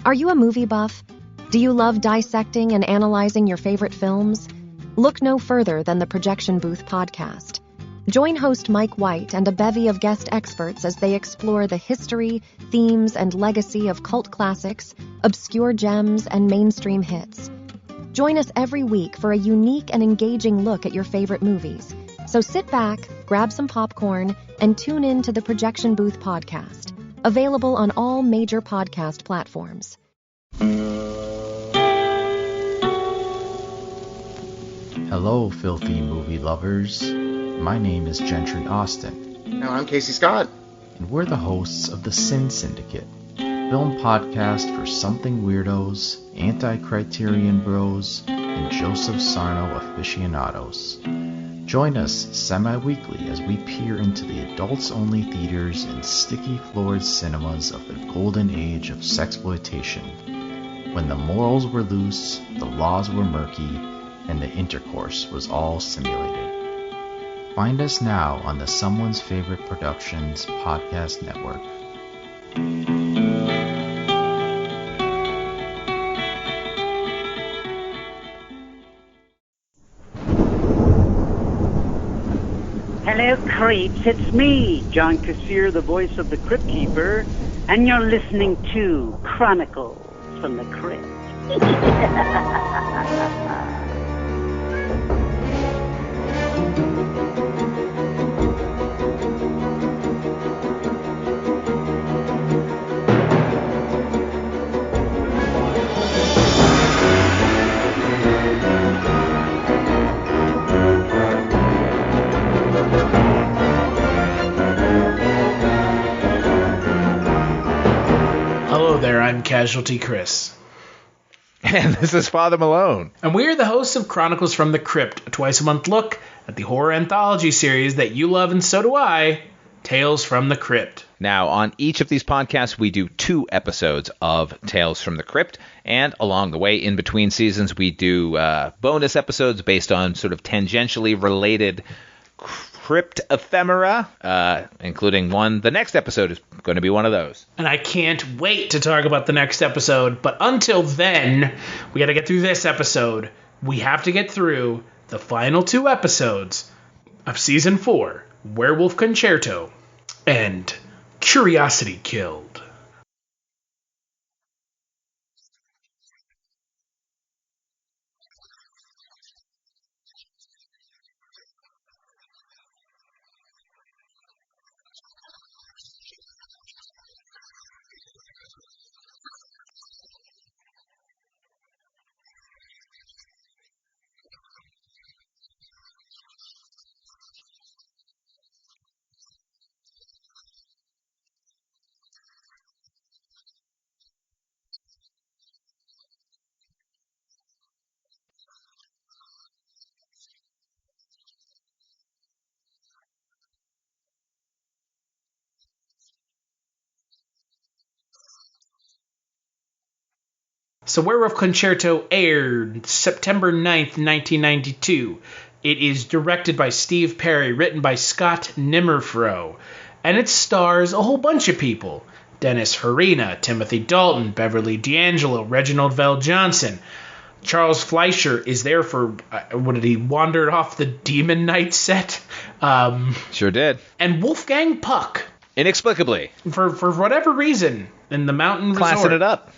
Are you a movie buff? Do you love dissecting and analyzing your favorite films? Look no further than the Projection Booth podcast. Join host Mike White and a bevy of guest experts as they explore the history, themes, and legacy of cult classics, obscure gems, and mainstream hits. Join us every week for a unique and engaging look at your favorite movies. So sit back, grab some popcorn, and tune in to the Projection Booth podcast, available on all major podcast platforms. Hello, filthy movie lovers. My name is Gentry Austin. And I'm Casey Scott. And we're the hosts of the Sin Syndicate, film podcast for something weirdos, anti-criterion bros, and Joseph Sarno aficionados. Join us semi-weekly as we peer into the adults-only theaters and sticky-floored cinemas of the golden age of sexploitation, when the morals were loose, the laws were murky, and the intercourse was all simulated. Find us now on the Someone's Favorite Productions podcast network. Hello, creeps. It's me, John Kassir, the voice of the Crypt Keeper, and you're listening to Chronicles from the Crypt. I'm Casualty Chris. And this is Father Malone. And we are the hosts of Chronicles from the Crypt, a twice-a-month look at the horror anthology series that you love and so do I, Tales from the Crypt. Now, on each of these podcasts, we do 2 episodes of Tales from the Crypt, and along the way, in between seasons, we do bonus episodes based on sort of tangentially related Crypt ephemera, including one. The next episode is going to be one of those. And I can't wait to talk about the next episode. But until then, we got to get through this episode. We have to get through the final 2 episodes of Season 4, Werewolf Concerto and Curiosity Killed. So Werewolf Concerto aired September 9th, 1992. It is directed by Steve Perry, written by Scott Nimmerfro, and it stars a whole bunch of people. Dennis Farina, Timothy Dalton, Beverly D'Angelo, Reginald VelJohnson. Charles Fleischer is there for, he wandered off the Demon Knight set? Sure did. And Wolfgang Puck. Inexplicably. For whatever reason, in the Mountain Resort. Classing it up.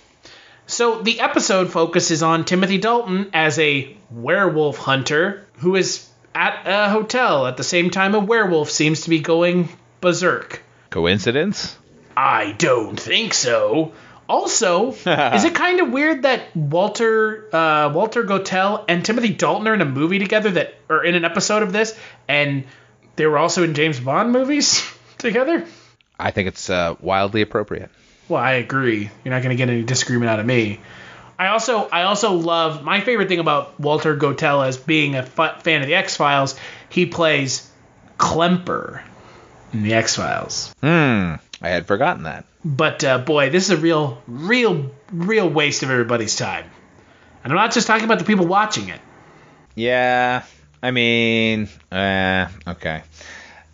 So the episode focuses on Timothy Dalton as a werewolf hunter who is at a hotel at the same time a werewolf seems to be going berserk. Coincidence? I don't think so. Also, is it kind of weird that Walter Gotell and Timothy Dalton are in a movie together or in an episode of this, and they were also in James Bond movies together? I think it's wildly appropriate. Well, I agree. You're not going to get any disagreement out of me. I also love, my favorite thing about Walter Gotell as being a fan of the X-Files, he plays Klemper in the X-Files. I had forgotten that. But boy, this is a real waste of everybody's time. And I'm not just talking about the people watching it. Yeah, I mean, okay.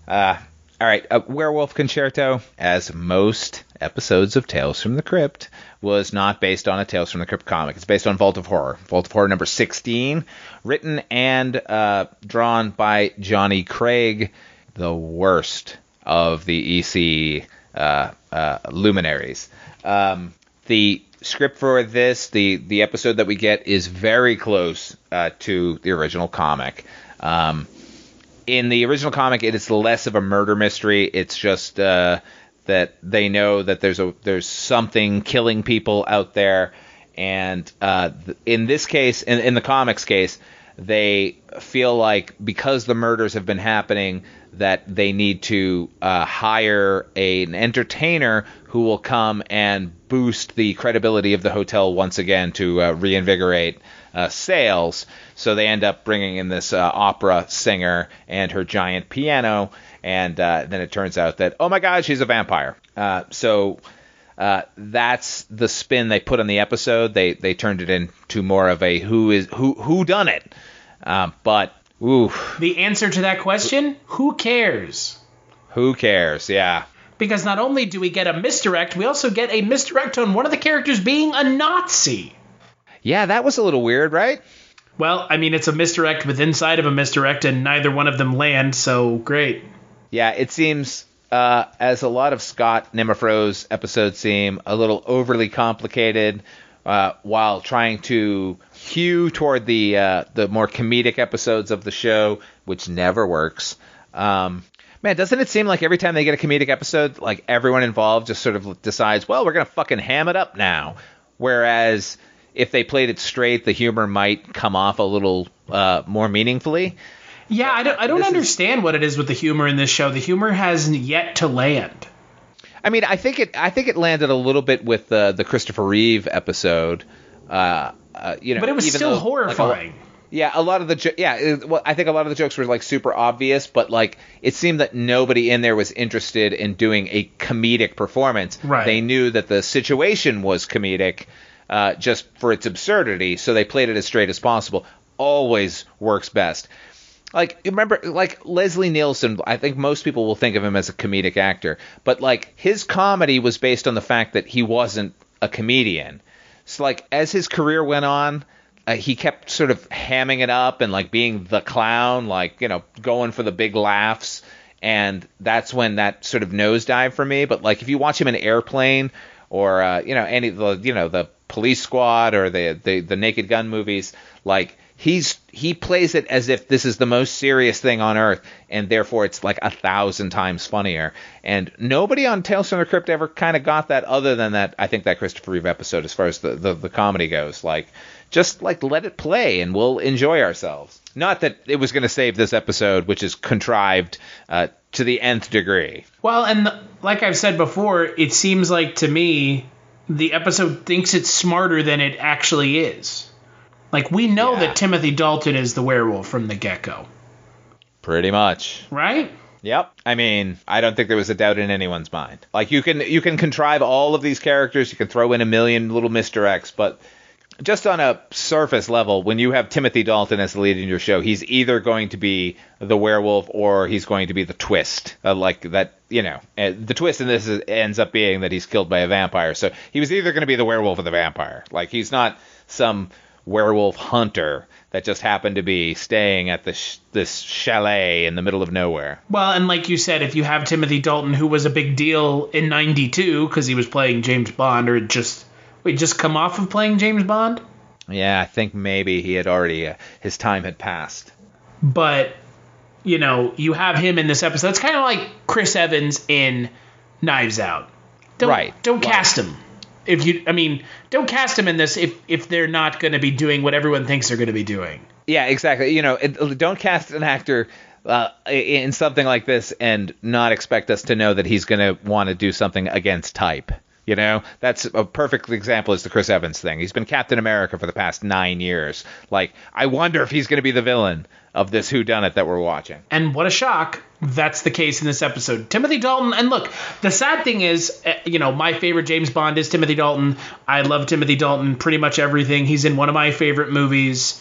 All right, Werewolf Concerto, as most episodes of Tales from the Crypt was not based on a Tales from the Crypt comic. It's based on Vault of Horror. Vault of Horror number 16, written and drawn by Johnny Craig, the worst of the EC luminaries. The script for this, the episode that we get, is very close to the original comic. In the original comic, it is less of a murder mystery. It's just that they know that there's something killing people out there, and in this case, in the comics case, they feel like because the murders have been happening, that they need to hire an entertainer who will come and boost the credibility of the hotel once again to reinvigorate sales. So they end up bringing in this opera singer and her giant piano, and then it turns out that, oh my God, she's a vampire. So that's the spin they put on the episode. They turned it into more of a who done it. But ooh, the answer to that question: who cares? Who cares? Yeah. Because not only do we get a misdirect, we also get a misdirect on one of the characters being a Nazi. Yeah, that was a little weird, right? Well, I mean, it's a misdirect with inside of a misdirect, and neither one of them land, so great. Yeah, it seems, as a lot of Scott Nimmerfro's episodes seem, a little overly complicated, while trying to hew toward the more comedic episodes of the show, which never works. Man, doesn't it seem like every time they get a comedic episode, like everyone involved just sort of decides, well, we're going to fucking ham it up now. Whereas if they played it straight, the humor might come off a little more meaningfully. Yeah, I don't understand what it is with the humor in this show. The humor hasn't yet to land. I mean, I think it landed a little bit with the Christopher Reeve episode. But it was still horrifying. A lot of the I think a lot of the jokes were like super obvious, but like it seemed that nobody in there was interested in doing a comedic performance. Right. They knew that the situation was comedic, just for its absurdity, so they played it as straight as possible. Always works best. Like, remember, like Leslie Nielsen, I think most people will think of him as a comedic actor, but like his comedy was based on the fact that he wasn't a comedian. So like as his career went on, he kept sort of hamming it up and like being the clown, like, going for the big laughs. And that's when that sort of nosedive for me. But like if you watch him in Airplane or, any of the Police Squad or the Naked Gun movies, like he plays it as if this is the most serious thing on earth, and therefore it's like 1,000 times funnier. And nobody on Tales from the Crypt ever kind of got that, other than that, I think that Christopher Reeve episode, as far as the comedy goes. Like, just like let it play and we'll enjoy ourselves. Not that it was going to save this episode, which is contrived to the nth degree. Well, and like I've said before, it seems like to me the episode thinks it's smarter than it actually is. Like, we know that Timothy Dalton is the werewolf from the get-go. Pretty much. Right? Yep. I mean, I don't think there was a doubt in anyone's mind. Like, you can contrive all of these characters, you can throw in a million little misdirects, but just on a surface level, when you have Timothy Dalton as the lead in your show, he's either going to be the werewolf or he's going to be the twist. Like that, the twist in this ends up being that he's killed by a vampire. So he was either going to be the werewolf or the vampire. Like, he's not some werewolf hunter that just happened to be staying at this chalet in the middle of nowhere. Well, and like you said, if you have Timothy Dalton, who was a big deal in '92 because he was playing James Bond, or just come off of playing James Bond? Yeah, I think maybe he had already, his time had passed. But, you have him in this episode. It's kind of like Chris Evans in Knives Out. Don't cast him. Don't cast him in this if they're not going to be doing what everyone thinks they're going to be doing. Yeah, exactly. Don't cast an actor in something like this and not expect us to know that he's going to want to do something against type. That's a perfect example is the Chris Evans thing. He's been Captain America for the past 9 years. Like, I wonder if he's going to be the villain of this whodunit that we're watching. And what a shock. That's the case in this episode. Timothy Dalton, and look, the sad thing is, my favorite James Bond is Timothy Dalton. I love Timothy Dalton, pretty much everything. He's in one of my favorite movies,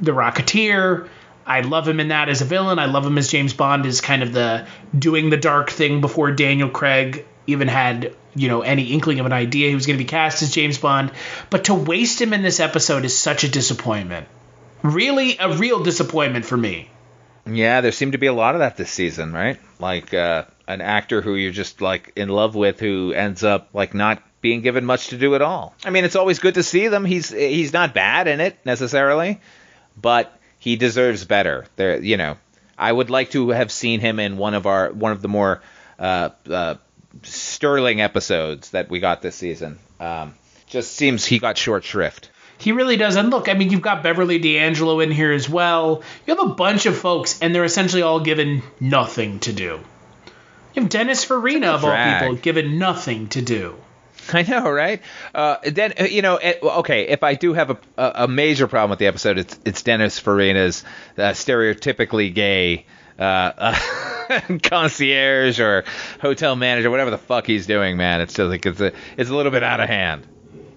The Rocketeer. I love him in that as a villain. I love him as James Bond as kind of the doing the dark thing before Daniel Craig even had any inkling of an idea he was going to be cast as James Bond. But to waste him in this episode is such a disappointment. Really, a real disappointment for me. Yeah, there seemed to be a lot of that this season, right? Like an actor who you're just like in love with who ends up like not being given much to do at all. I mean, it's always good to see them. He's not bad in it necessarily, but he deserves better. I would like to have seen him in one of the more sterling episodes that we got this season. Just seems he got short shrift. He really does. And look, I mean, you've got Beverly D'Angelo in here as well. You have a bunch of folks, and they're essentially all given nothing to do. You have Dennis Farina, of all people, given nothing to do. I know, right? Then okay. If I do have a major problem with the episode, it's Dennis Farina's stereotypically gay concierge or hotel manager, whatever the fuck he's doing, man. It's just like it's a little bit out of hand.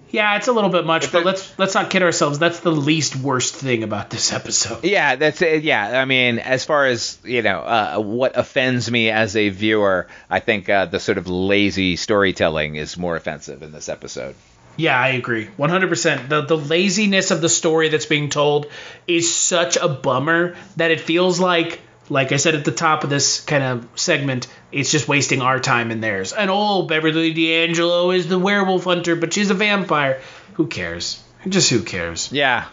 Yeah, it's a little bit much, but let's not kid ourselves. That's the least worst thing about this episode. Yeah, that's it. Yeah, I mean, as far as what offends me as a viewer, I think the sort of lazy storytelling is more offensive in this episode. Yeah, I agree, 100%. The laziness of the story that's being told is such a bummer that it feels like I said at the top of this kind of segment, it's just wasting our time and theirs. And Beverly D'Angelo is the werewolf hunter, but she's a vampire. Who cares? Just who cares? Yeah.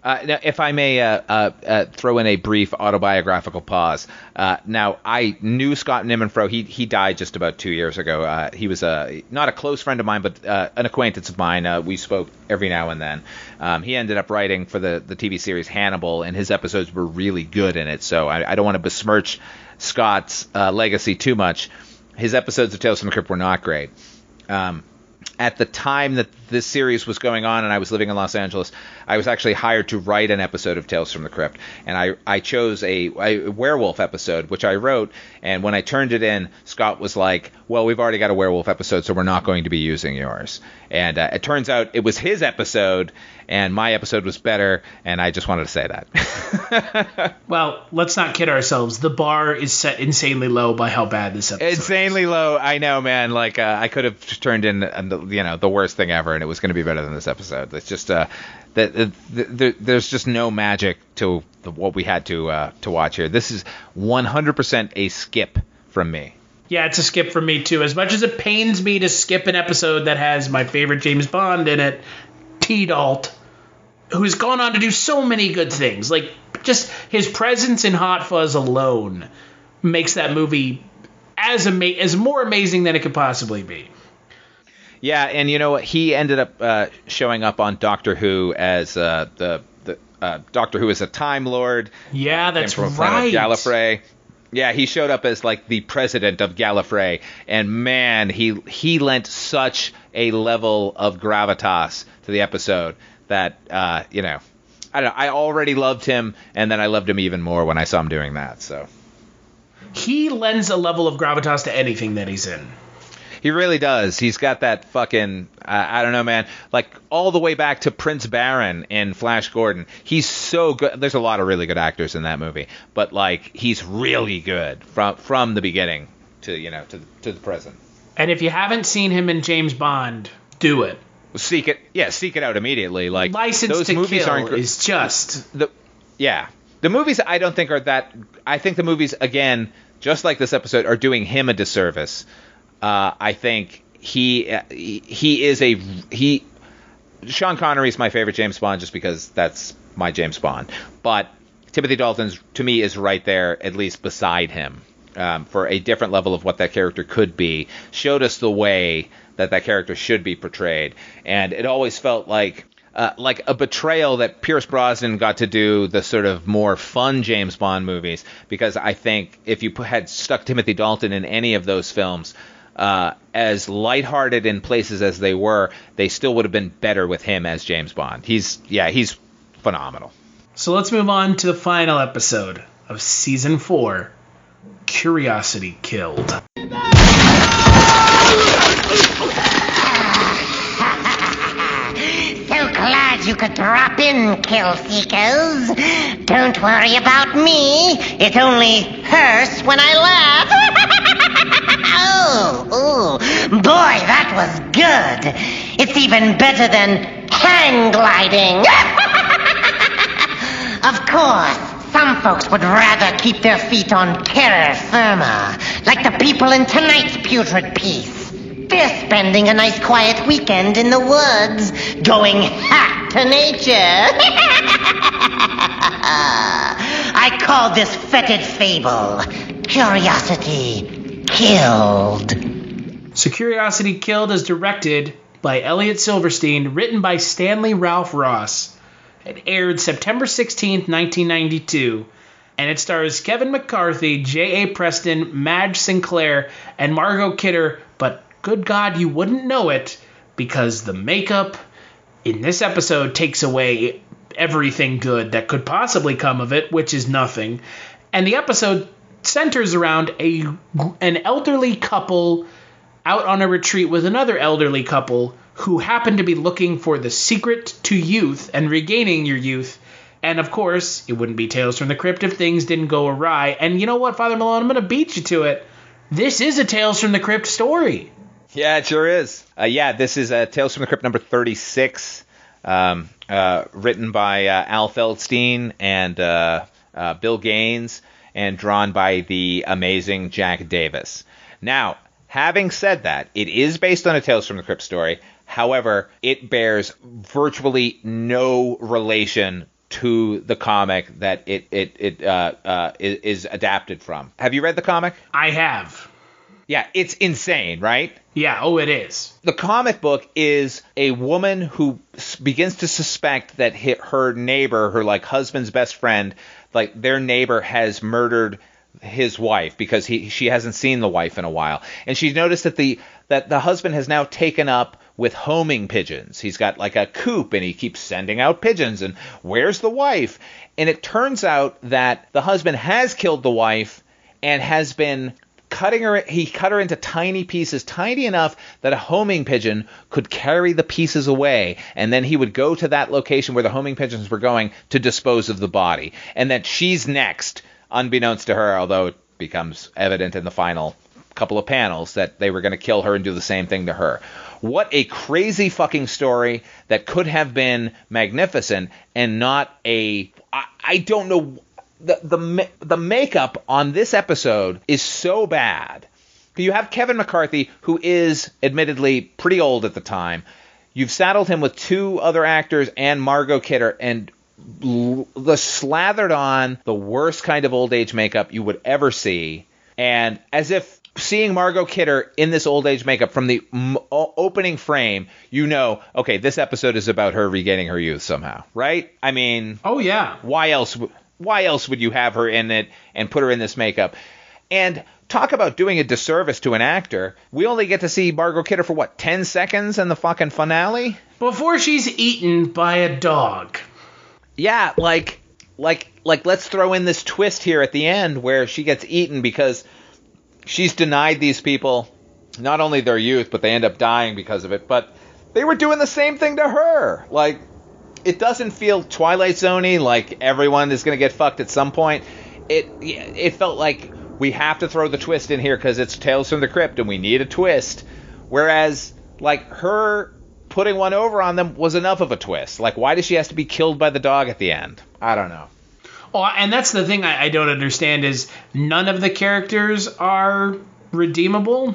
Now, if I may throw in a brief autobiographical pause. Now, I knew Scott Nimmenfro. He died just about 2 years ago. He was not a close friend of mine, but an acquaintance of mine. We spoke every now and then. He ended up writing for the TV series Hannibal, and his episodes were really good in it. So I don't want to besmirch Scott's legacy too much. His episodes of Tales from the Crypt were not great. At the time that this series was going on and I was living in Los Angeles, I was actually hired to write an episode of Tales from the Crypt. And I chose a werewolf episode, which I wrote. And when I turned it in, Scott was like, well, we've already got a werewolf episode, so we're not going to be using yours. And it turns out it was his episode, and my episode was better, and I just wanted to say that. Well, let's not kid ourselves. The bar is set insanely low by how bad this episode is. Insanely low, I know, man. Like, I could have turned in, the worst thing ever, and it was going to be better than this episode. It's just there's just no magic to what we had to watch here. This is 100% a skip from me. Yeah, it's a skip from me, too. As much as it pains me to skip an episode that has my favorite James Bond in it, T. Dalt, who's gone on to do so many good things. Like, just his presence in Hot Fuzz alone makes that movie as more amazing than it could possibly be. Yeah, and you know what? He ended up showing up on Doctor Who as the Doctor Who is a Time Lord. Yeah, that's right. Gallifrey. Yeah, he showed up as like the president of Gallifrey, and man, he lent such a level of gravitas to the episode that I don't know. I already loved him, and then I loved him even more when I saw him doing that. So he lends a level of gravitas to anything that he's in. He really does. He's got that fucking, I don't know, man, like all the way back to Prince Baron in Flash Gordon. He's so good. There's a lot of really good actors in that movie, but like he's really good from the beginning to the present. And if you haven't seen him in James Bond, do it. Seek it out immediately. Like License those to movies Kill is just the movies. I don't think are that. I think the movies, again, just like this episode, are doing him a disservice. I think Sean Connery is my favorite James Bond just because that's my James Bond. But Timothy Dalton, to me, is right there, at least beside him, for a different level of what that character could be. Showed us the way that character should be portrayed. And it always felt like a betrayal that Pierce Brosnan got to do the sort of more fun James Bond movies, because I think if you had stuck Timothy Dalton in any of those films, as lighthearted in places as they were, they still would have been better with him as James Bond. He's phenomenal. So let's move on to the final episode of Season 4, Curiosity Killed. So glad you could drop in, Kill Seekers. Don't worry about me. It only hurts when I laugh. Oh, boy, that was good. It's even better than hang gliding. Of course, some folks would rather keep their feet on terra firma, like the people in tonight's putrid piece. They're spending a nice quiet weekend in the woods, going hot to nature. I call this fetid fable Curiosity Killed. So Curiosity Killed is directed by Elliot Silverstein, written by Stanley Ralph Ross. It aired September 16th, 1992, and it stars Kevin McCarthy, J.A. Preston, Madge Sinclair, and Margot Kidder, but good God, you wouldn't know it, because the makeup in this episode takes away everything good that could possibly come of it, which is nothing. And the episode centers around an elderly couple out on a retreat with another elderly couple who happen to be looking for the secret to youth and regaining your youth. And of course, it wouldn't be Tales from the Crypt if things didn't go awry. And you know what, Father Malone, I'm going to beat you to it. This is a Tales from the Crypt story. Yeah, it sure is. This is Tales from the Crypt number 36, written by Al Feldstein and Bill Gaines, and drawn by the amazing Jack Davis. Now, having said that, it is based on a Tales from the Crypt story. However, it bears virtually no relation to the comic that it is adapted from. Have you read the comic? I have. Yeah, it's insane, right? Yeah, oh, it is. The comic book is a woman who begins to suspect that her neighbor, her like husband's best friend, like their neighbor has murdered his wife because she hasn't seen the wife in a while, and she's noticed that the husband has now taken up with homing pigeons. He's got like a coop and he keeps sending out pigeons, and where's the wife? And it turns out that the husband has killed the wife and has been cutting her. He cut her into tiny pieces, tiny enough that a homing pigeon could carry the pieces away, and then he would go to that location where the homing pigeons were going to dispose of the body, and that she's next, unbeknownst to her, although it becomes evident in the final couple of panels that they were going to kill her and do the same thing to her. What a crazy fucking story that could have been magnificent and not a... I don't know... The makeup on this episode is so bad. You have Kevin McCarthy, who is admittedly pretty old at the time. You've saddled him with two other actors and Margot Kidder, and slathered on the worst kind of old age makeup you would ever see. And as if seeing Margot Kidder in this old age makeup from the opening frame, you know, okay, this episode is about her regaining her youth somehow, right? I mean, oh yeah. Why else would you have her in it and put her in this makeup? And talk about doing a disservice to an actor. We only get to see Margot Kidder for, 10 seconds in the fucking finale? Before she's eaten by a dog. Yeah, like let's throw in this twist here at the end where she gets eaten because she's denied these people not only their youth, but they end up dying because of it. But they were doing the same thing to her. Like, it doesn't feel Twilight Zone-y, like everyone is going to get fucked at some point. It felt like we have to throw the twist in here because it's Tales from the Crypt and we need a twist. Whereas, like, her putting one over on them was enough of a twist. Like, why does she have to be killed by the dog at the end? I don't know. Oh, and that's the thing I don't understand is none of the characters are redeemable.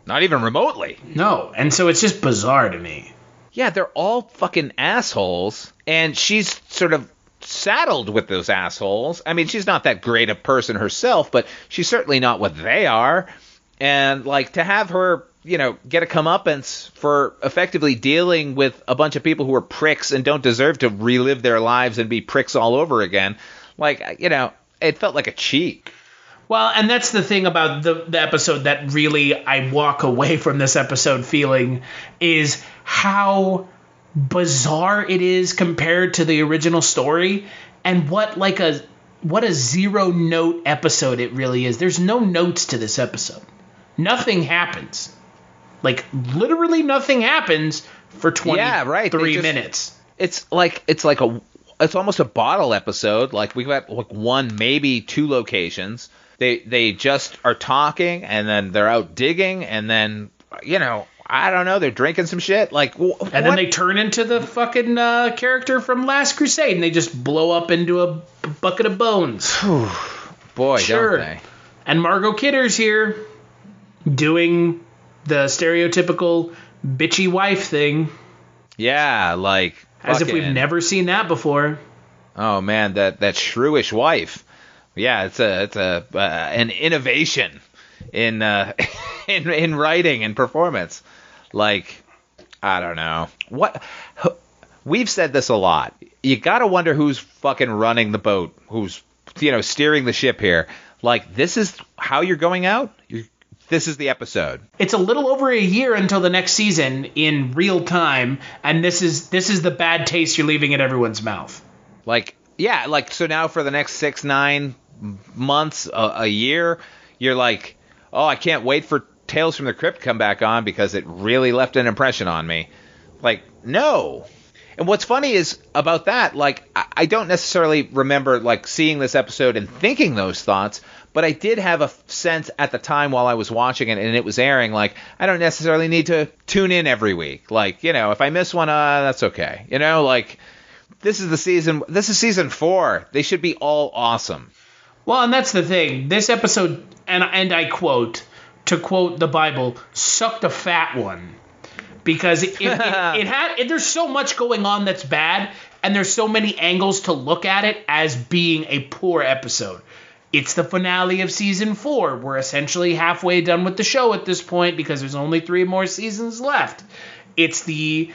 Not even remotely. No, and so it's just bizarre to me. Yeah, they're all fucking assholes, and she's sort of saddled with those assholes. I mean, she's not that great a person herself, but she's certainly not what they are. And, like, to have her, get a comeuppance for effectively dealing with a bunch of people who are pricks and don't deserve to relive their lives and be pricks all over again, it felt like a cheat. Well, and that's the thing about the episode that really I walk away from this episode feeling is how bizarre it is compared to the original story, and what a zero note episode it really is. There's no notes to this episode. Nothing happens. Like, literally nothing happens for 23 minutes. It's almost a bottle episode. Like, we've got one, maybe two locations. They just are talking, and then they're out digging, and then, I don't know, they're drinking some shit. Like, and then they turn into the fucking character from Last Crusade, and they just blow up into a bucket of bones. Boy, sure. Don't they? And Margot Kidder's here doing the stereotypical bitchy wife thing. Yeah, like... As if we've never seen that before. Oh, man, that shrewish wife. Yeah, it's an innovation in in writing and performance. Like, I don't know. We've said this a lot. You got to wonder who's fucking running the boat, who's, steering the ship here. Like, this is how you're going out? This is the episode. It's a little over a year until the next season in real time, and this is the bad taste you're leaving in everyone's mouth. Like, yeah, like, so now for the next 6-9 months, a year, you're like, oh, I can't wait for Tales from the Crypt to come back on because it really left an impression on me. Like, no. And what's funny is about that, like, I don't necessarily remember, like, seeing this episode and thinking those thoughts, but I did have a sense at the time while I was watching it and it was airing, like, I don't necessarily need to tune in every week. Like, if I miss one, that's okay. Like, this is season 4. They should be all awesome. Well, and that's the thing. This episode, and I quote, to quote the Bible, sucked a fat one. Because it had there's so much going on that's bad, and there's so many angles to look at it as being a poor episode. It's the finale of season 4. We're essentially halfway done with the show at this point because there's only 3 more seasons left. It's the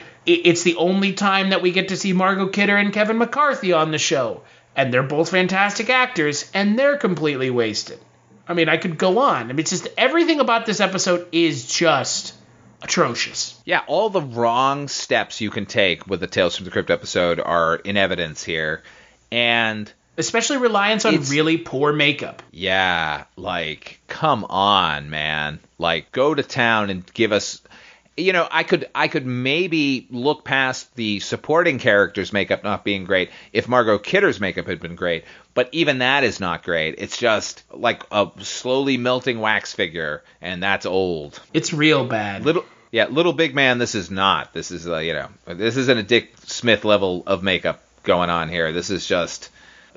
only time that we get to see Margot Kidder and Kevin McCarthy on the show, and they're both fantastic actors, and they're completely wasted. I mean, I could go on. I mean, it's just everything about this episode is just atrocious. Yeah, all the wrong steps you can take with the Tales from the Crypt episode are in evidence here, and especially reliance on really poor makeup. Yeah, like, come on, man. Like, go to town and give us... I could maybe look past the supporting characters' makeup not being great if Margot Kidder's makeup had been great, but even that is not great. It's just like a slowly melting wax figure, and that's old. It's real bad. Little Big Man, this is not. This is, this isn't a Dick Smith level of makeup going on here. This is just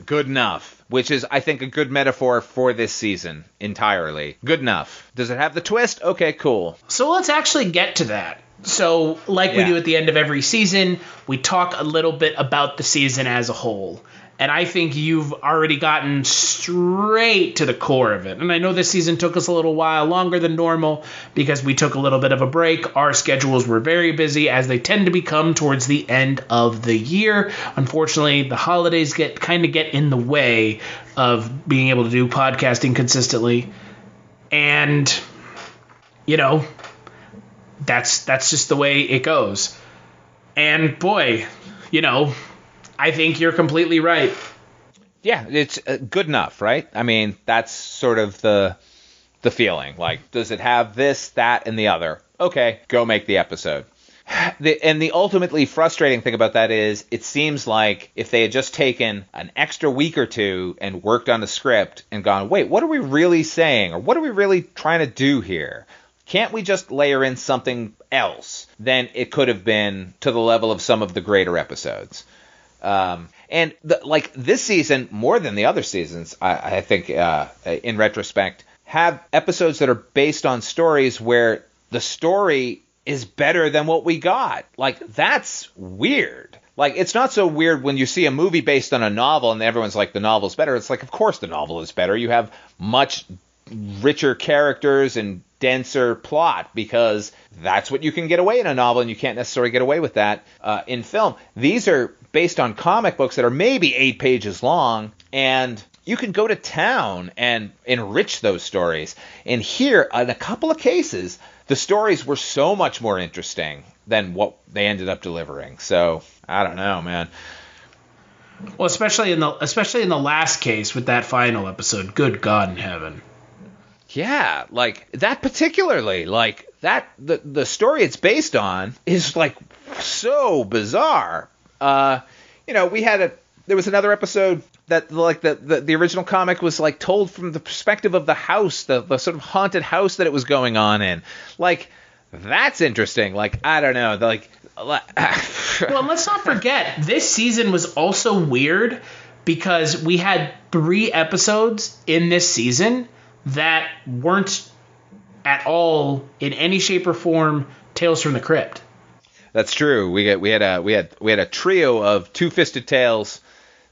good enough, which is, I think, a good metaphor for this season entirely. Good enough. Does it have the twist? Okay, cool. So let's actually get to that. So, like we do at the end of every season, we talk a little bit about the season as a whole. And I think you've already gotten straight to the core of it. And I know this season took us a little while longer than normal because we took a little bit of a break. Our schedules were very busy, as they tend to become towards the end of the year. Unfortunately, the holidays get in the way of being able to do podcasting consistently. And, that's just the way it goes. And boy, I think you're completely right. Yeah, it's good enough, right? I mean, that's sort of the feeling. Like, does it have this, that, and the other? Okay, go make the episode. And the ultimately frustrating thing about that is it seems like if they had just taken an extra week or two and worked on the script and gone, wait, what are we really saying? Or what are we really trying to do here? Can't we just layer in something else? Then it could have been to the level of some of the greater episodes. And this season, more than the other seasons, I think, in retrospect, have episodes that are based on stories where the story is better than what we got. Like, that's weird. Like, it's not so weird when you see a movie based on a novel and everyone's like, the novel's better. It's like, of course the novel is better. You have much richer characters and denser plot because that's what you can get away in a novel, and you can't necessarily get away with that in film. These are based on comic books that are maybe 8 pages long, and you can go to town and enrich those stories. And here, in a couple of cases, the stories were so much more interesting than what they ended up delivering. So, I don't know, man. Well, especially in the last case with that final episode, good God in heaven. Yeah, like, that particularly, like, that, the story it's based on is, like, so bizarre. There was another episode that like the original comic was like told from the perspective of the house, the sort of haunted house that it was going on in. Like, that's interesting. Like, I don't know. Like, well, let's not forget, this season was also weird because we had 3 episodes in this season that weren't at all in any shape or form Tales from the Crypt. That's true. We had a trio of Two-Fisted Tales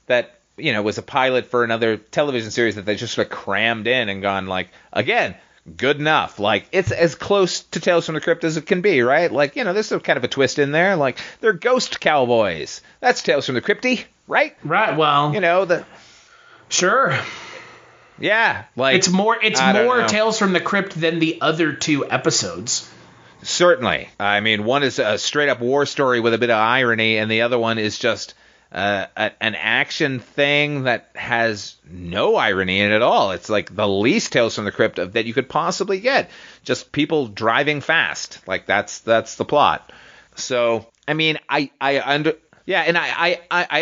that, you know, was a pilot for another television series that they just sort of crammed in and gone, like, again, good enough. Like, it's as close to Tales from the Crypt as it can be, right? Like, you know, there's some kind of a twist in there. Like, they're ghost cowboys. That's Tales from the Crypty, right? Right. Well, you know, sure. Yeah, like, it's more Tales from the Crypt than the other 2 episodes. Certainly. I mean, one is a straight up war story with a bit of irony, and the other one is just an action thing that has no irony in it at all. It's like the least Tales from the Crypt that you could possibly get. Just people driving fast. Like, that's the plot. So, I mean, I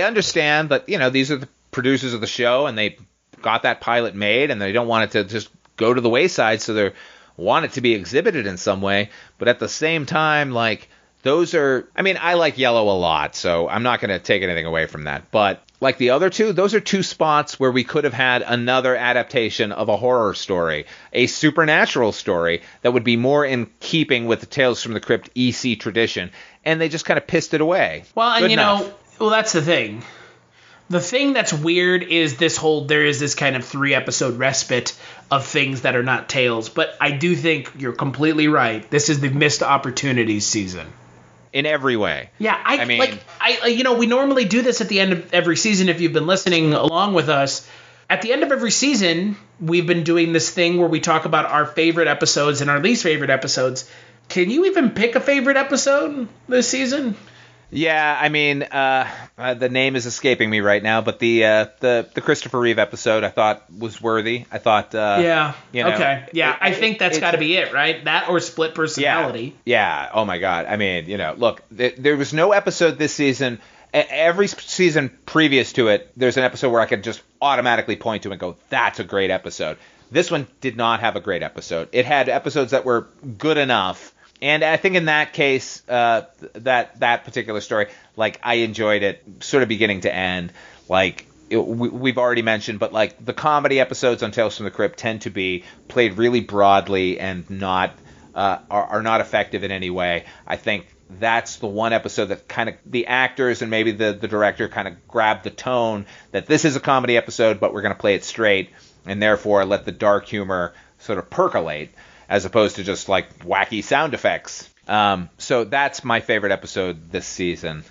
understand that, you know, these are the producers of the show, and they got that pilot made, and they don't want it to just go to the wayside, so they want it to be exhibited in some way. But at the same time, like, those are, I mean, I like Yellow a lot, so I'm not going to take anything away from that. But like the other 2, those are 2 spots where we could have had another adaptation of a horror story, a supernatural story that would be more in keeping with the Tales from the Crypt EC tradition, and they just kind of pissed it away. Well, and you know, that's the thing. The thing that's weird is there is this kind of 3-episode respite of things that are not Tales. But I do think you're completely right. This is the missed opportunities season. In every way. Yeah, I mean, you know, we normally do this at the end of every season. If you've been listening along with us, at the end of every season, we've been doing this thing where we talk about our favorite episodes and our least favorite episodes. Can you even pick a favorite episode this season? Yeah, I mean, the name is escaping me right now, but the Christopher Reeve episode I thought was worthy. I thought, yeah, you know, okay, yeah, I think that's got to be it, right? That or Split Personality. Yeah. Oh my God. I mean, you know, look, there was no episode this season. Every season previous to it, there's an episode where I could just automatically point to and go, "That's a great episode." This one did not have a great episode. It had episodes that were good enough. And I think in that case, that particular story, like, I enjoyed it sort of beginning to end. Like, we've already mentioned, but like the comedy episodes on Tales from the Crypt tend to be played really broadly and not are not effective in any way. I think that's the one episode that kind of the actors and maybe the director kind of grabbed the tone that this is a comedy episode, but we're going to play it straight, and therefore let the dark humor sort of percolate, as opposed to just like wacky sound effects. So that's my favorite episode this season.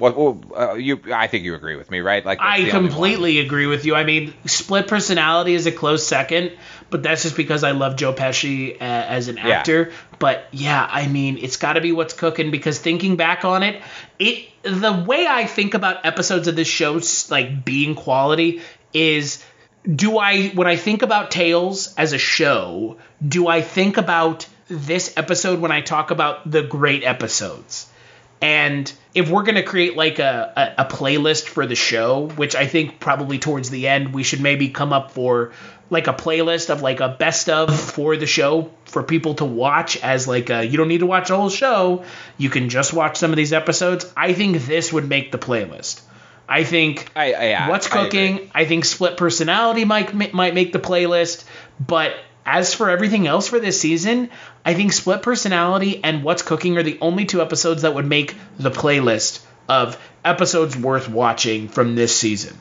I think you agree with me, right? Like, I completely agree with you. I mean, Split Personality is a close second, but that's just because I love Joe Pesci as an actor. Yeah. But yeah, I mean, it's got to be What's Cooking, because thinking back on it, the way I think about episodes of this show, like being quality, is when I think about Tales as a show, do I think about this episode when I talk about the great episodes? And if we're going to create like a playlist for the show, which I think probably towards the end we should maybe come up for like a playlist of like a best of for the show for people to watch, as like you don't need to watch the whole show, you can just watch some of these episodes. I think this would make the playlist. I think What's Cooking, I think Split Personality might make the playlist, but as for everything else for this season, I think Split Personality and What's Cooking are the only 2 episodes that would make the playlist of episodes worth watching from this season.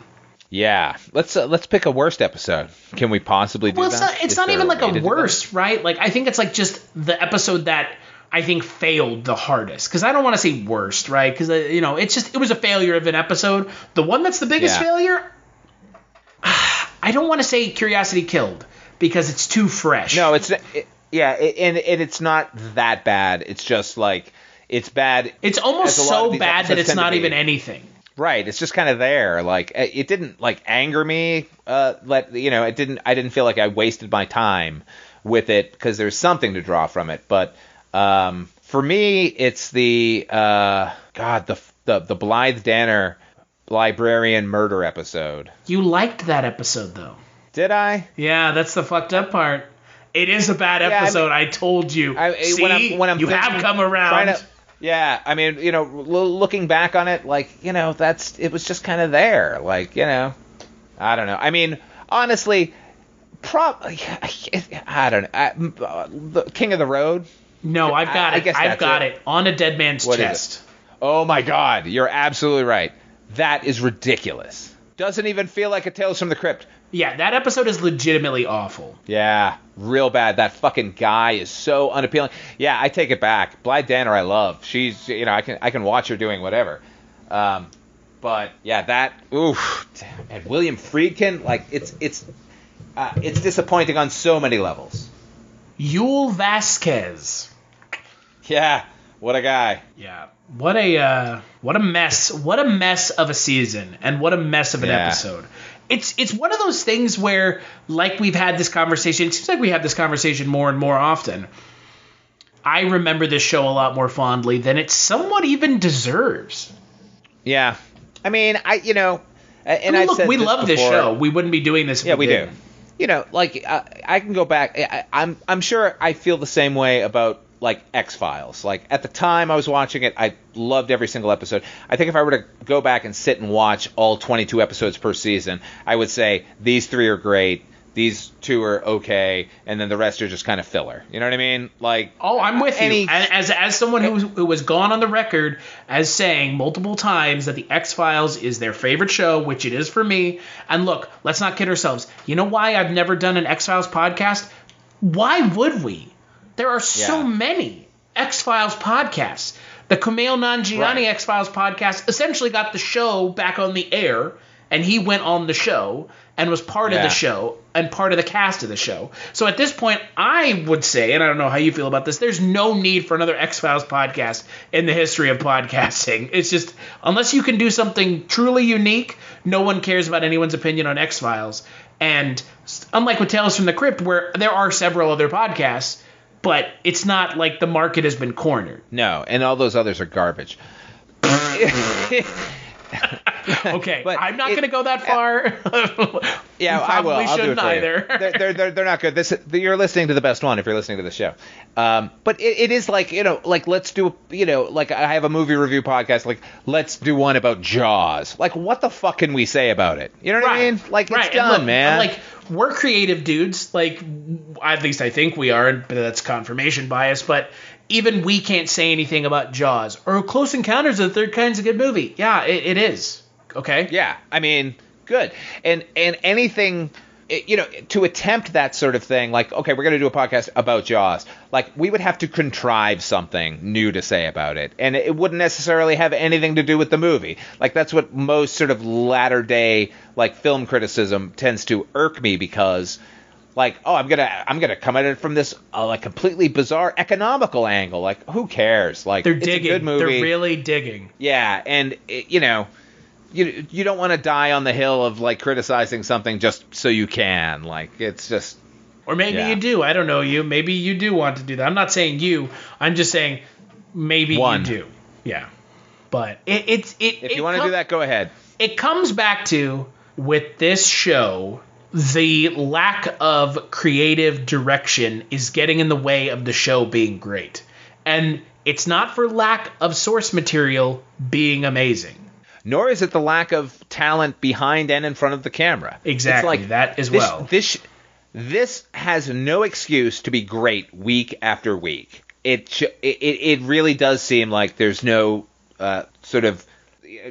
Yeah, let's pick a worst episode. Can we possibly do that? Well, it's not even like a worst, right? Like, I think it's like just the episode that I think failed the hardest, because I don't want to say worst, right? Because you know, it was a failure of an episode. The one that's the biggest failure, I don't want to say Curiosity Killed, because it's too fresh. No, and it's not that bad. It's just like, it's bad. It's almost so bad that it's not even anything. Right. It's just kind of there. Like, it didn't like anger me. I didn't feel like I wasted my time with it, because there's something to draw from it. But for me, it's the Blythe Danner librarian murder episode. You liked that episode, though. Did I? Yeah, that's the fucked up part. It is a bad episode. I told you. See, when I'm you have come around. Yeah, I mean, looking back on it, like, it was just kind of there. Like, I don't know. I mean, honestly, I don't know. The King of the Road? No, I've got it. I've got it. On a dead man's chest. Oh, my God. You're absolutely right. That is ridiculous. Doesn't even feel like a Tales from the Crypt. Yeah, that episode is legitimately awful. Yeah, real bad. That fucking guy is so unappealing. Yeah, I take it back. Blythe Danner, I love. She's, I can watch her doing whatever. But yeah, that, oof. And William Friedkin, like, it's disappointing on so many levels. Yul Vasquez. Yeah, what a guy. Yeah. What a mess. What a mess of a season, and what a mess of an episode. It's one of those things where, like, we've had this conversation. It seems like we have this conversation more and more often. I remember this show a lot more fondly than it somewhat even deserves. Yeah. I mean, and look, we love this show. We wouldn't be doing this if we didn't. Do. I can go back. I'm sure I feel the same way about, like, X-Files. Like, at the time I was watching it, I loved every single episode. I think if I were to go back and sit and watch all 22 episodes per season, I would say these 3 are great, these 2 are okay, and then the rest are just kind of filler. You know what I mean? Like, I'm with you. As someone who has gone on the record as saying multiple times that the X-Files is their favorite show, which it is for me. And look, let's not kid ourselves. You know why I've never done an X-Files podcast? Why would we? There are so many X-Files podcasts. The Kumail Nanjiani X-Files podcast essentially got the show back on the air, and he went on the show and was part of the show and part of the cast of the show. So at this point, I would say, and I don't know how you feel about this, there's no need for another X-Files podcast in the history of podcasting. It's just, unless you can do something truly unique, no one cares about anyone's opinion on X-Files. And unlike with Tales from the Crypt, where there are several other podcasts, but it's not like the market has been cornered. No, and all those others are garbage. Okay, but I'm not going to go that far. Yeah, I will. I'll do it for either. They're not good. You're listening to the best one if you're listening to the show. But it is like, like, let's do, like, I have a movie review podcast. Like, let's do one about Jaws. Like, what the fuck can we say about it? You know what I mean? Like, it's done, man. Like, we're creative dudes. Like, at least I think we are. But that's confirmation bias. But even we can't say anything about Jaws or Close Encounters of the Third Kind's a good movie. Yeah, it is. Okay. Yeah, I mean, good. And anything, to attempt that sort of thing, like, okay, we're going to do a podcast about Jaws. Like, we would have to contrive something new to say about it. And it wouldn't necessarily have anything to do with the movie. Like, that's what most sort of latter day, like, film criticism tends to irk me, because, like, oh, I'm gonna come at it from this like completely bizarre economical angle. Like, who cares? Like, they're digging. It's a good movie. They're really digging. Yeah, and you don't want to die on the hill of, like, criticizing something just so you can. Like, it's just. Or maybe you do. I don't know you. Maybe you do want to do that. I'm not saying you. I'm just saying maybe you do. Yeah. But if you want to do that, go ahead. It comes back to, with this show, the lack of creative direction is getting in the way of the show being great. And it's not for lack of source material being amazing. Nor is it the lack of talent behind and in front of the camera. Exactly, it's like that as well. This has no excuse to be great week after week. It really does seem like there's no sort of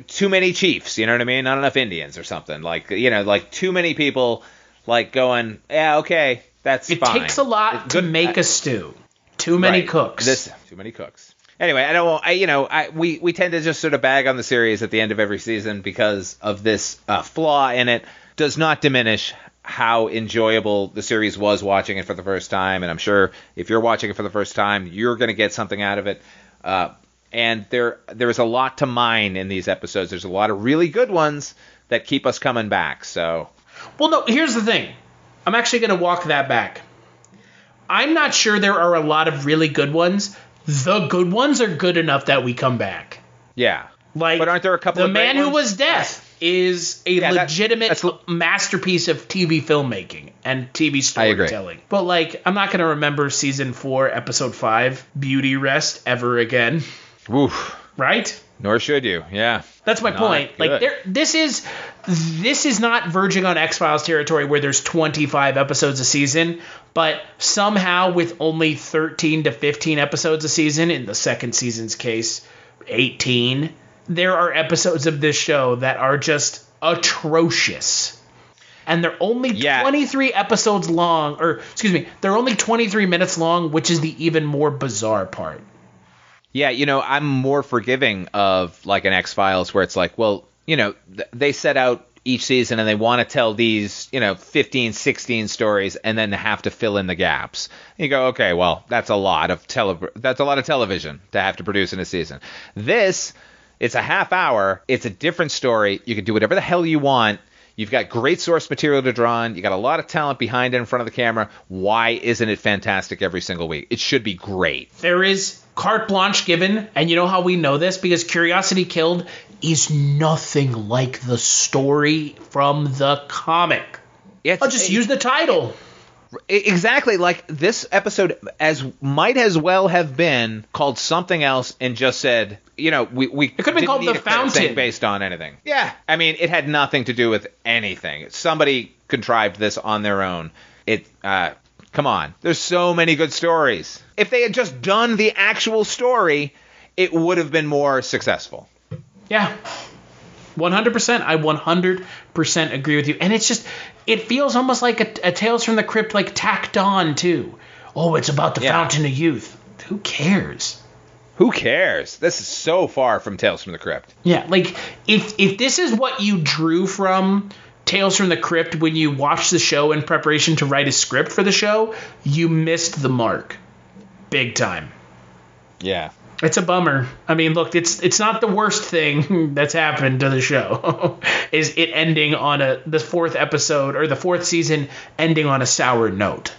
too many chiefs, you know what I mean? Not enough Indians or something. Like, like too many people, like, going, yeah, okay, that's fine. It takes a lot to make a stew. Too many cooks. Too many cooks. Anyway, we tend to just sort of bag on the series at the end of every season because of this flaw in it. Does not diminish how enjoyable the series was watching it for the first time, and I'm sure if you're watching it for the first time, you're going to get something out of it. And there is a lot to mine in these episodes. There's a lot of really good ones that keep us coming back. So, well, no, here's the thing. I'm actually going to walk that back. I'm not sure there are a lot of really good ones. The good ones are good enough that we come back. Yeah. Like, but aren't there a couple The of Man great Who ones? Was Death. is a legitimate masterpiece of TV filmmaking and TV storytelling. But, like, I'm not going to remember season 4, episode 5, Beauty Rest, ever again. Woof. Right? Nor should you, yeah. That's my point. Good. Like, this is not verging on X-Files territory where there's 25 episodes a season, but somehow with only 13 to 15 episodes a season, in the second season's case, 18, there are episodes of this show that are just atrocious. And they're only 23 episodes long, or excuse me, they're only 23 minutes long, which is the even more bizarre part. Yeah, I'm more forgiving of like an X-Files where it's like, well, they set out each season and they want to tell these, 15, 16 stories and then have to fill in the gaps. You go, okay, well, that's a lot of television to have to produce in a season. This, it's a half hour. It's a different story. You can do whatever the hell you want. You've got great source material to draw on. You got a lot of talent behind it in front of the camera. Why isn't it fantastic every single week? It should be great. There is carte blanche given, and you know how we know this? Because Curiosity Killed is nothing like the story from the comic. I'll just use the title. Exactly. Like, this episode might as well have been called something else and just said, we it could have been called The Fountain based on anything. Yeah. I mean, it had nothing to do with anything. Somebody contrived this on their own. Come on. There's so many good stories. If they had just done the actual story, it would have been more successful. Yeah. 100%. I 100% agree with you. And it feels almost like a Tales from the Crypt, like, tacked on, too. Oh, it's about the Fountain of Youth. Who cares? Who cares? This is so far from Tales from the Crypt. Yeah, like, if this is what you drew from Tales from the Crypt when you watched the show in preparation to write a script for the show, you missed the mark. Big time. Yeah. It's a bummer. I mean, look, it's not the worst thing that's happened to the show. Is it ending on the fourth episode or the fourth season ending on a sour note?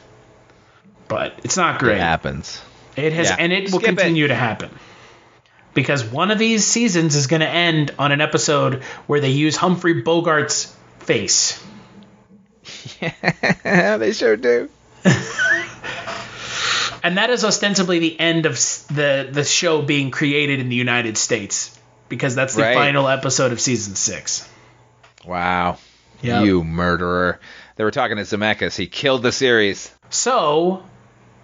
But it's not great. It happens. It has, and it will continue to happen. Because one of these seasons is going to end on an episode where they use Humphrey Bogart's face. Yeah, they sure do. And that is ostensibly the end of the show being created in the United States, because that's the final episode of season 6. Wow. Yep. You murderer. They were talking to Zemeckis. He killed the series. So,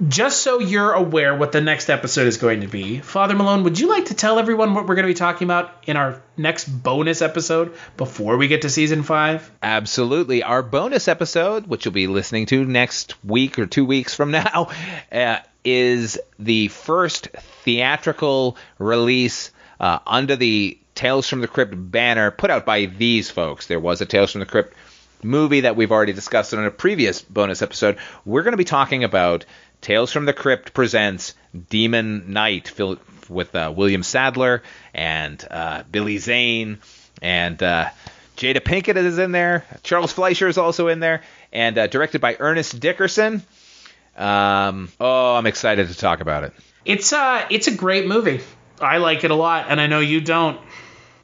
just so you're aware what the next episode is going to be, Father Malone, would you like to tell everyone what we're going to be talking about in our next bonus episode before we get to season 5? Absolutely. Our bonus episode, which you'll be listening to next week or 2 weeks from now, is the first theatrical release under the Tales from the Crypt banner put out by these folks. There was a Tales from the Crypt movie that we've already discussed in a previous bonus episode. We're going to be talking about Tales from the Crypt presents Demon Knight with William Sadler and Billy Zane, and Jada Pinkett is in there. Charles Fleischer is also in there, and directed by Ernest Dickerson. I'm excited to talk about it. It's a great movie. I like it a lot, and I know you don't.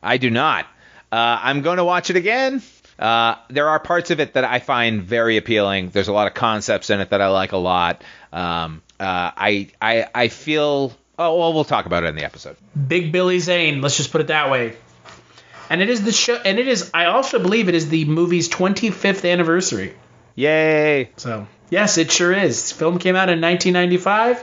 I do not. I'm going to watch it again. There are parts of it that I find very appealing. There's a lot of concepts in it that I like a lot. I feel... Oh, well, we'll talk about it in the episode. Big Billy Zane, let's just put it that way. And it is the show, and it is, I also believe it is the movie's 25th anniversary. Yay! So, yes, it sure is. The film came out in 1995.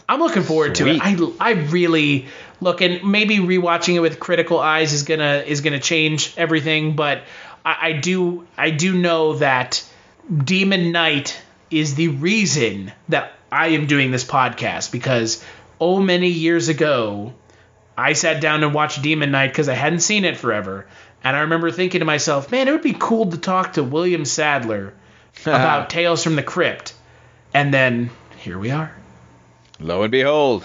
I'm looking forward to it. I really look, and maybe rewatching it with critical eyes is gonna change everything, but I do know that Demon Knight is the reason that I am doing this podcast, because many years ago I sat down and watched Demon Knight because I hadn't seen it forever, and I remember thinking to myself, man, it would be cool to talk to William Sadler about Tales from the Crypt, and then here we are. Lo and behold.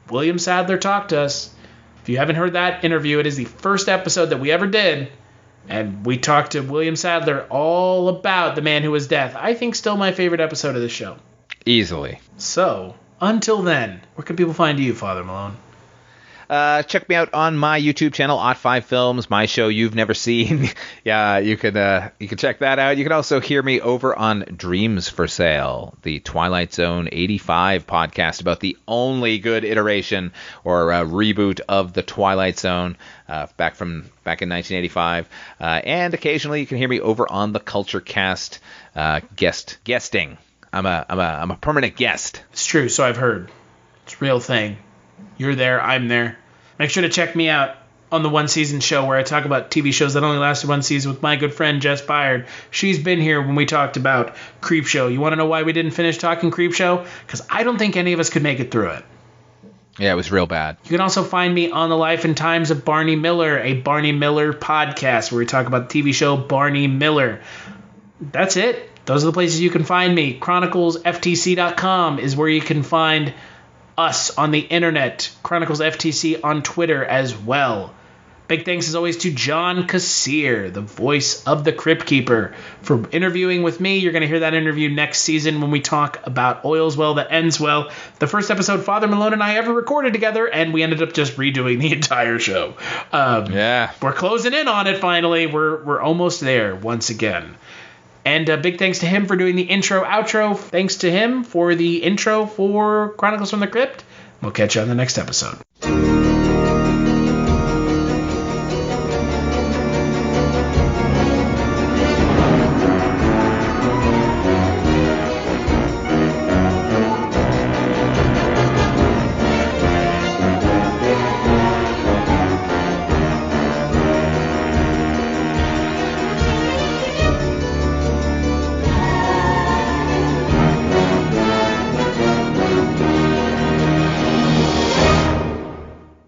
William Sadler talked to us. If you haven't heard that interview, it is the first episode that we ever did. And we talked to William Sadler all about The Man Who Was Death. I think still my favorite episode of the show. Easily. So, until then, where can people find you, Father Malone? Check me out on my YouTube channel, Ot5 Films, my show you've never seen. Yeah, you can check that out. You can also hear me over on Dreams for Sale, the Twilight Zone 85 podcast about the only good iteration or reboot of the Twilight Zone back in 1985. And occasionally you can hear me over on the Culture Cast guesting. I'm a permanent guest. It's true, so I've heard. It's a real thing. You're there, I'm there. Make sure to check me out on the One Season Show, where I talk about TV shows that only lasted one season with my good friend Jess Byard. She's been here when we talked about Creep Show. You want to know why we didn't finish talking Creep Show? Because I don't think any of us could make it through it. Yeah, it was real bad. You can also find me on the Life and Times of Barney Miller, a Barney Miller podcast where we talk about the TV show Barney Miller. That's it. Those are the places you can find me. ChroniclesFTC.com is where you can find us on the internet. Chronicles FTC on Twitter as well. Big thanks as always to John Kassir, the voice of the Crypt Keeper, for interviewing with me. You're going to hear that interview next season when we talk about Oils Well That Ends Well. The first episode Father Malone and I ever recorded together, and we ended up just redoing the entire show. Yeah. We're closing in on it finally. We're almost there once again. And big thanks to him for doing the intro, outro. Thanks to him for the intro for Chronicles from the Crypt. We'll catch you on the next episode.